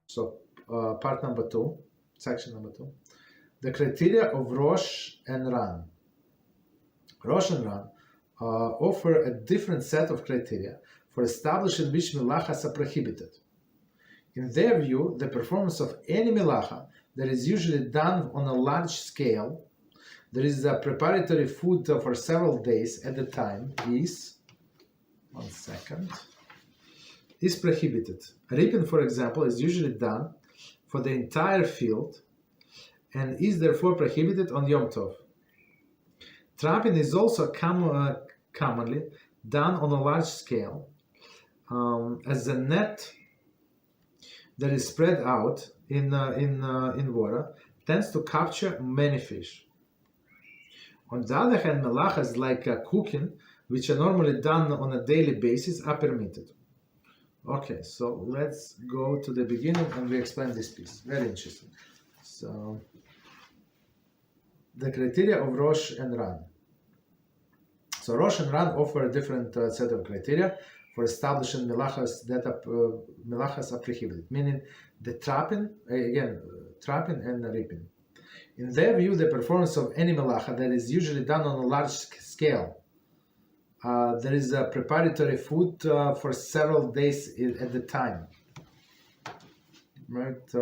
So part number 2, section number 2. The criteria of Rosh and Ran. Rosh and Ran offer a different set of criteria for establishing which melachas are prohibited. In their view, the performance of any melacha that is usually done on a large scale, there is a preparatory food for several days at a time, is prohibited. Reaping, for example, is usually done for the entire field and is therefore prohibited on Yom Tov. Trapping is also commonly done on a large scale, as a net that is spread out in water tends to capture many fish. On the other hand, melachas like cooking, which are normally done on a daily basis, are permitted. Okay, so let's go to the beginning and we explain this piece. Very interesting. So, the criteria of Rosh and Ran. So Rosh and Ran offer a different set of criteria for establishing melachas that melachas are prohibited, meaning the trapping and reaping. In their view, the performance of any melacha that is usually done on a large scale, there is a preparatory food for several days at the time, right?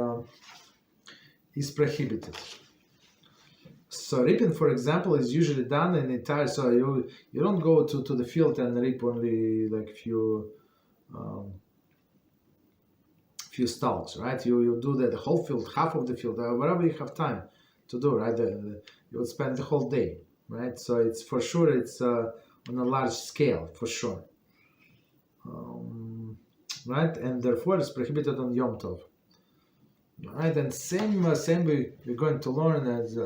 Is prohibited. So reaping, for example, is usually done in entire. So you don't go to the field and reap only like few stalks, right? You do the whole field, half of the field, whatever you have time to do, right? You would spend the whole day, right? So it's for sure it's on a large scale, for sure, right? And therefore it's prohibited on Yom Tov, right? And same we're going to learn as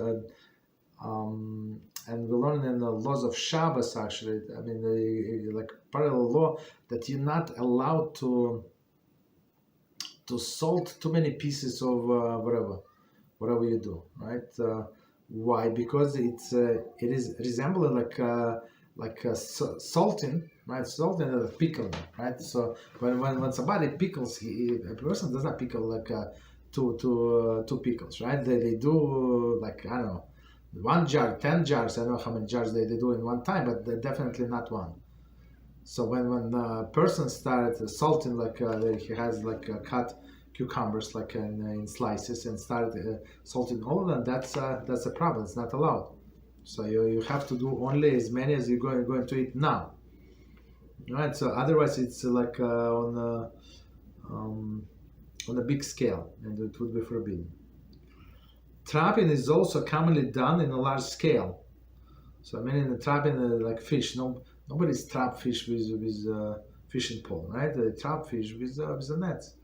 and we learn in the laws of Shabbos, actually. I mean, like parallel law that you're not allowed to salt too many pieces of whatever you do, right? Why? Because it is resembling like salting, right? Salting and pickling, right? So when somebody pickles, a person does not pickle like two pickles, right? They do like, I don't know, 1 jar, 10 jars. I don't know how many jars they do in one time, but they're definitely not one. So when a person started salting, like he has like cut cucumbers like in slices and started salting all of them, that's a problem. It's not allowed. So you have to do only as many as you're going to eat now, right? So otherwise it's like on a big scale, and it would be forbidden. Trapping is also commonly done in a large scale. So I mean, in the trapping, like fish, nobody's trap fish with fishing pole, right? They trap fish with the nets.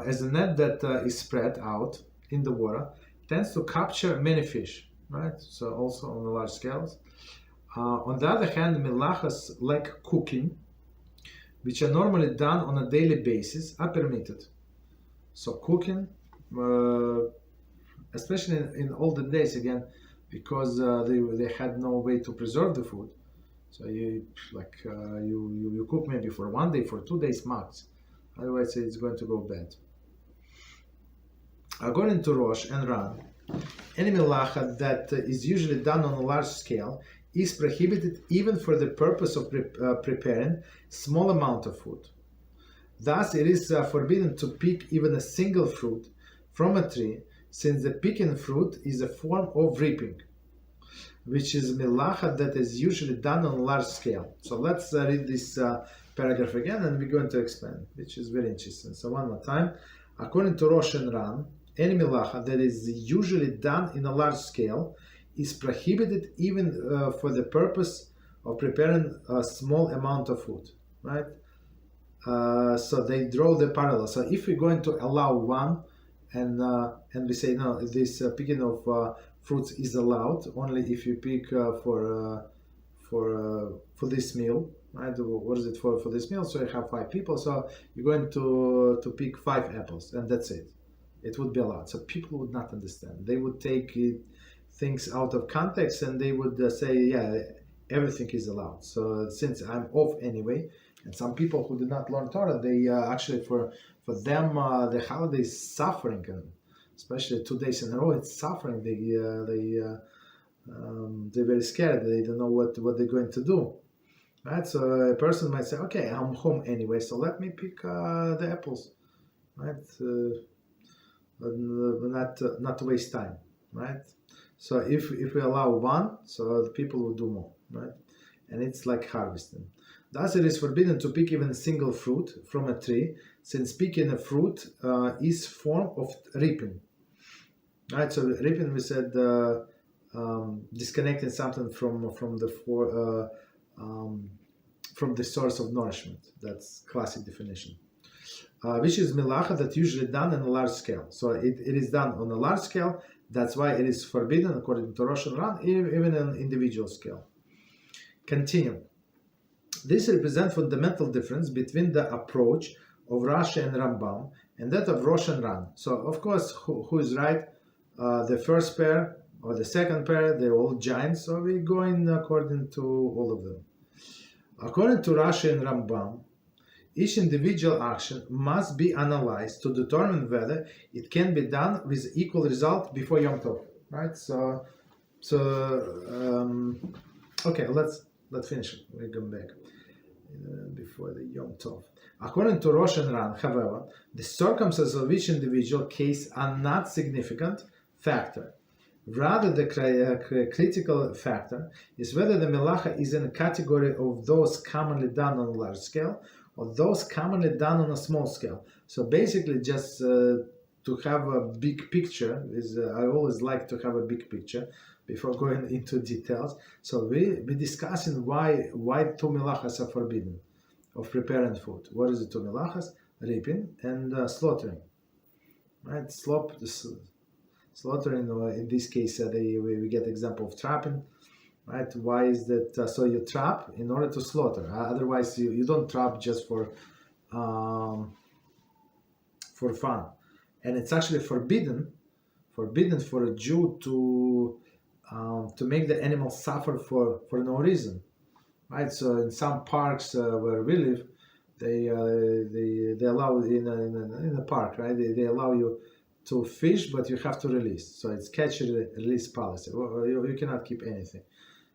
As a net that is spread out in the water tends to capture many fish, right? So also on the large scales. On the other hand, melachas like cooking, which are normally done on a daily basis, are permitted. So cooking, especially in olden days, again, because they had no way to preserve the food. So you cook maybe for 1 day, for 2 days max. Otherwise, it's going to go bad. According to Rosh and Ran, any melacha that is usually done on a large scale is prohibited even for the purpose of preparing small amount of food. Thus, it is forbidden to pick even a single fruit from a tree, since the picking fruit is a form of reaping, which is melacha that is usually done on a large scale. So let's read this paragraph again, and we're going to explain, which is very interesting. So one more time. According to Rosh and Ran, any melacha that is usually done in a large scale is prohibited even for the purpose of preparing a small amount of food, right? So they draw the parallel. So if we're going to allow one, and we say no, this picking of fruits is allowed only if you pick for this meal, right? What is it for this meal? So you have 5 people, so you're going to pick 5 apples, and that's it. It would be allowed. So people would not understand. They would take things out of context, and they would say, yeah, everything is allowed. So since I'm off anyway, and some people who did not learn Torah, they actually for them the holiday is suffering, and especially 2 days in a row, it's suffering. They're very scared. They don't know what they're going to do. Right, so a person might say, "Okay, I'm home anyway, so let me pick the apples." Right, not to waste time. Right, so if we allow one, so the people will do more. Right, and it's like harvesting. Thus, it is forbidden to pick even a single fruit from a tree, since picking a fruit is form of reaping. Right, so reaping, we said, disconnecting something from the source of nourishment. That's classic definition. Which is melacha that usually done on a large scale. So it is done on a large scale. That's why it is forbidden according to Rosh and Ran, even on individual scale. Continue. This represents fundamental difference between the approach of Rashi and Rambam and that of Rosh and Ran. So of course, who is right? The first pair or the second pair, they're all giants. So we're going according to all of them. According to Rashi and Rambam, each individual action must be analyzed to determine whether it can be done with equal result before Yom Tov. Right? Okay, let's finish it. We come back before the Yom Tov. According to Rosh and Ran, however, the circumstances of each individual case are not significant factor. Rather, the critical factor is whether the melacha is in a category of those commonly done on a large scale or those commonly done on a small scale. So basically, just to have a big picture I always like to have a big picture before going into details. So we're discussing why 2 melachas are forbidden of preparing food. What is the 2 melachas? Reaping and slaughtering. Right? Slaughtering, or in this case, we get example of trapping. Right? Why is that? So you trap in order to slaughter. Otherwise, you don't trap just for fun. And it's actually forbidden for a Jew to make the animal suffer for no reason. Right? So in some parks where we live, they allow in a park, right? They allow you to fish, but you have to release. So it's catch and release policy. You cannot keep anything.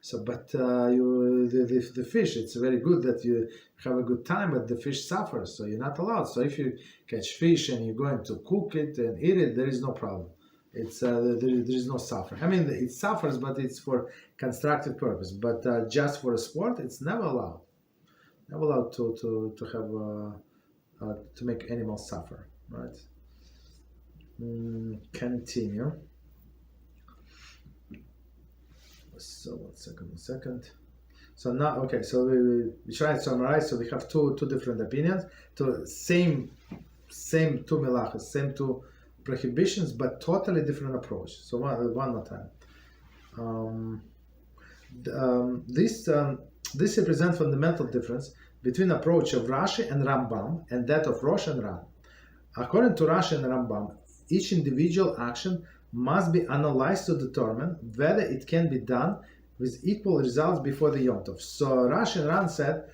So, but the fish, it's very good that you have a good time, but the fish suffers, so you're not allowed. So if you catch fish and you're going to cook it and eat it, there is no problem. It's there is no suffering. I mean, it suffers, but it's for constructive purpose. But just for a sport, it's never allowed. Never allowed to make animals suffer, right? Continue. So one second. So now, okay. So we try to summarize. So we have two different opinions. Same 2 melachas, same 2 prohibitions, but totally different approach. So one more time. This represents fundamental difference between approach of Rashi and Rambam and that of Rosh and Ran. According to Rashi and Rambam, each individual action must be analyzed to determine whether it can be done with equal results before the Yom Tov. So Rashi and Ran said,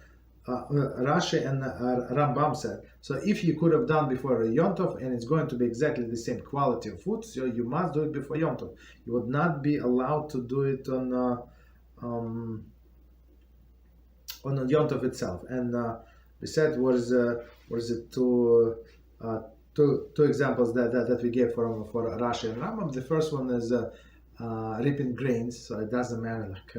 Rashi and Rambam said, so if you could have done before Yom Tov and it's going to be exactly the same quality of food, so you must do it before Yom Tov. You would not be allowed to do it on Yom Tov itself. And we said was it two examples that we gave for Rashi and Rambam. The first one is reaping grains, so it doesn't matter like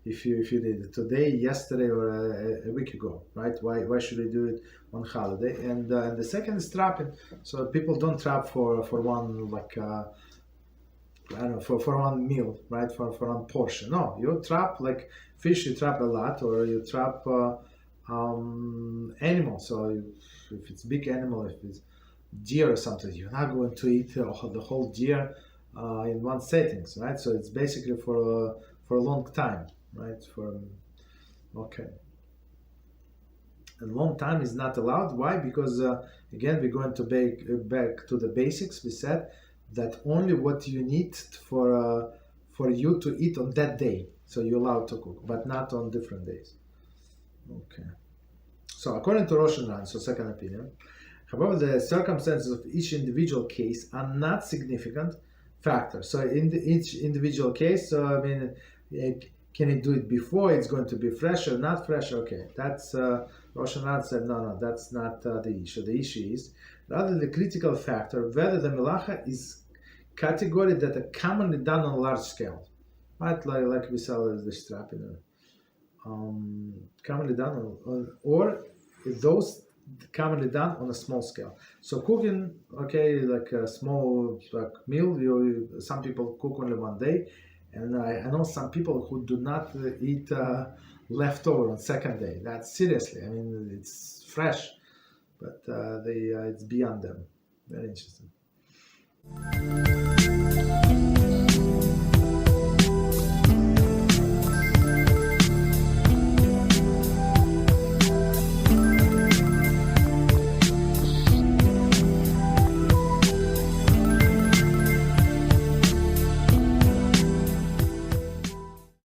if you did it today, yesterday, or a week ago, right? Why should we do it on holiday? And the second is trapping. So people don't trap for one like I don't know, for one meal, right? For one portion. No, you trap like fish. You trap a lot, or you trap animals. So if it's big animal, if it's deer or something, you're not going to eat the whole deer in one settings, right? So it's basically for a long time, right? Okay. And long time is not allowed. Why? Because again, we're going to back to the basics. We said that only what you need for you to eat on that day, So you're allowed to cook, but not on different days. Okay. So according to Rosh, so second opinion, however, the circumstances of each individual case are not significant factors. So in each individual case, so I mean, can it do it before it's going to be fresh or not fresh? Okay, that's Rosh said no, that's not the issue. The issue is rather the critical factor whether the melacha is category that are commonly done on a large scale, right? Like we sell the strap, commonly done or those commonly done on a small scale. So cooking, okay, like a small meal, some people cook only one day, and I know some people who do not eat leftover on second day. That's seriously, I mean, it's fresh, but it's beyond them. Very interesting.